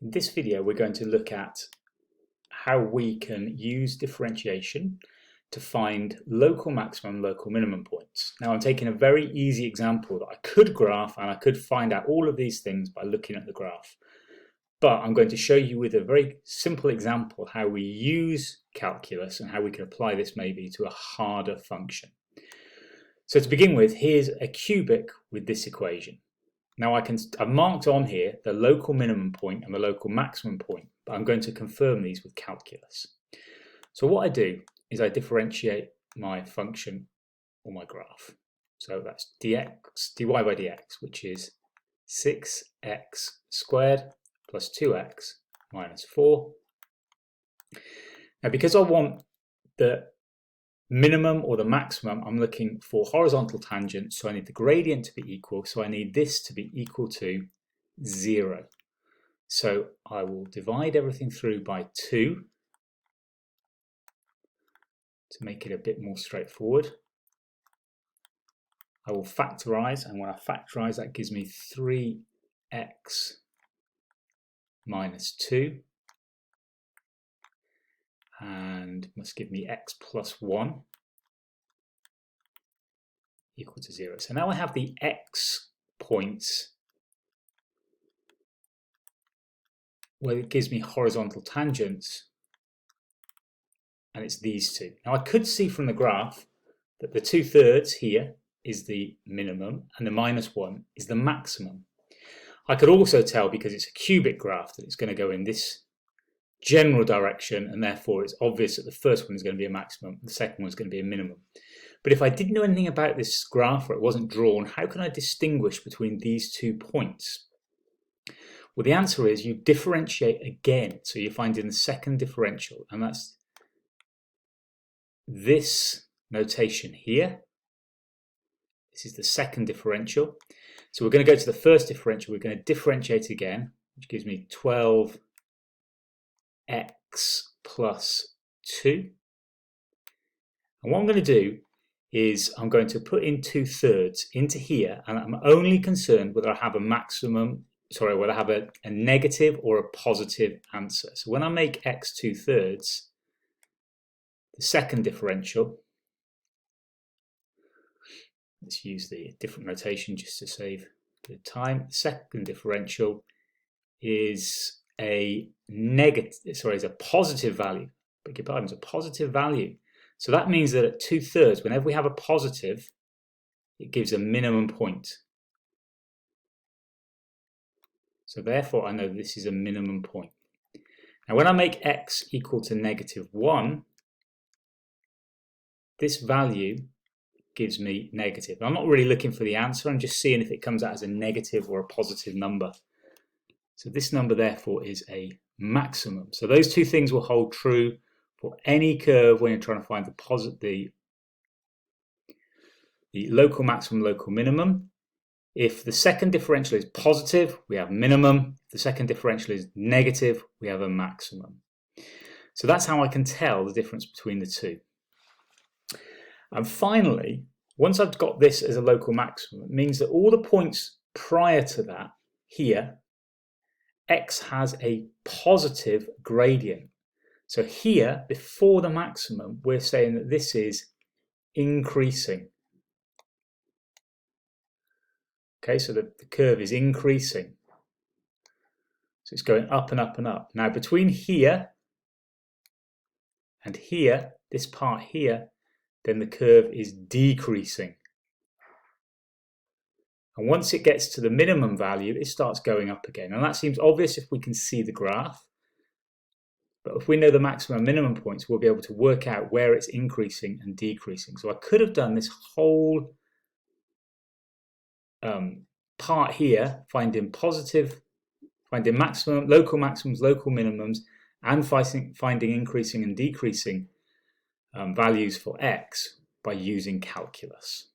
In this video, we're going to look at how we can use differentiation to find local maximum and local minimum points. Now, I'm taking a very easy example that I could graph, and I could find out all of these things by looking at the graph. But I'm going to show you with a very simple example how we use calculus and how we can apply this maybe to a harder function. So to begin with, here's a cubic with this equation. Now I've marked on here the local minimum point and the local maximum point, but I'm going to confirm these with calculus. So what I do is I differentiate my function or my graph. So that's dy by dx, which is 6x squared plus 2x minus 4. Now because I want the minimum or the maximum, I'm looking for horizontal tangent, so I need the gradient to be equal, so I need this to be equal to 0. So I will divide everything through by 2 to make it a bit more straightforward. I will factorize, and when I factorize, that gives me 3x minus 2, and must give me x plus 1 equal to 0. So now I have the x points where it gives me horizontal tangents, and it's these two. Now I could see from the graph that the 2/3 here is the minimum and the minus 1 is the maximum. I could also tell, because it's a cubic graph, that it's going to go in this general direction, and therefore it's obvious that the first one is going to be a maximum, the second one is going to be a minimum. But if I didn't know anything about this graph, or it wasn't drawn, how can I distinguish between these 2 points? Well, the answer is you differentiate again. So you're finding the second differential, and that's this notation here. This is the second differential. So we're going to go to the first differential. We're going to differentiate again, which gives me 12x plus 2. And what I'm going to do is I'm going to put in 2/3 into here, and I'm only concerned whether I have a maximum, whether I have a negative or a positive answer. So when I make x 2/3, the second differential, let's use the different notation just to save the time. The second differential is a positive value. Beg your pardon, it's a positive value. So that means that at 2/3, whenever we have a positive, it gives a minimum point. So therefore, I know this is a minimum point. Now, when I make x equal to -1, this value gives me negative. I'm not really looking for the answer. I'm just seeing if it comes out as a negative or a positive number. So this number, therefore, is a maximum. So those two things will hold true for any curve when you're trying to find the local maximum, local minimum. If the second differential is positive, we have minimum. If the second differential is negative, we have a maximum. So that's how I can tell the difference between the two. And finally, once I've got this as a local maximum, it means that all the points prior to that here, x has a positive gradient. So here, before the maximum, we're saying that this is increasing. Okay, so the curve is increasing. So it's going up and up and up. Now, between here and here, this part here, then the curve is decreasing. And once it gets to the minimum value, it starts going up again. And that seems obvious if we can see the graph. But if we know the maximum and minimum points, we'll be able to work out where it's increasing and decreasing. So I could have done this whole part here, finding maximum, local maximums, local minimums, and finding increasing and decreasing values for x by using calculus.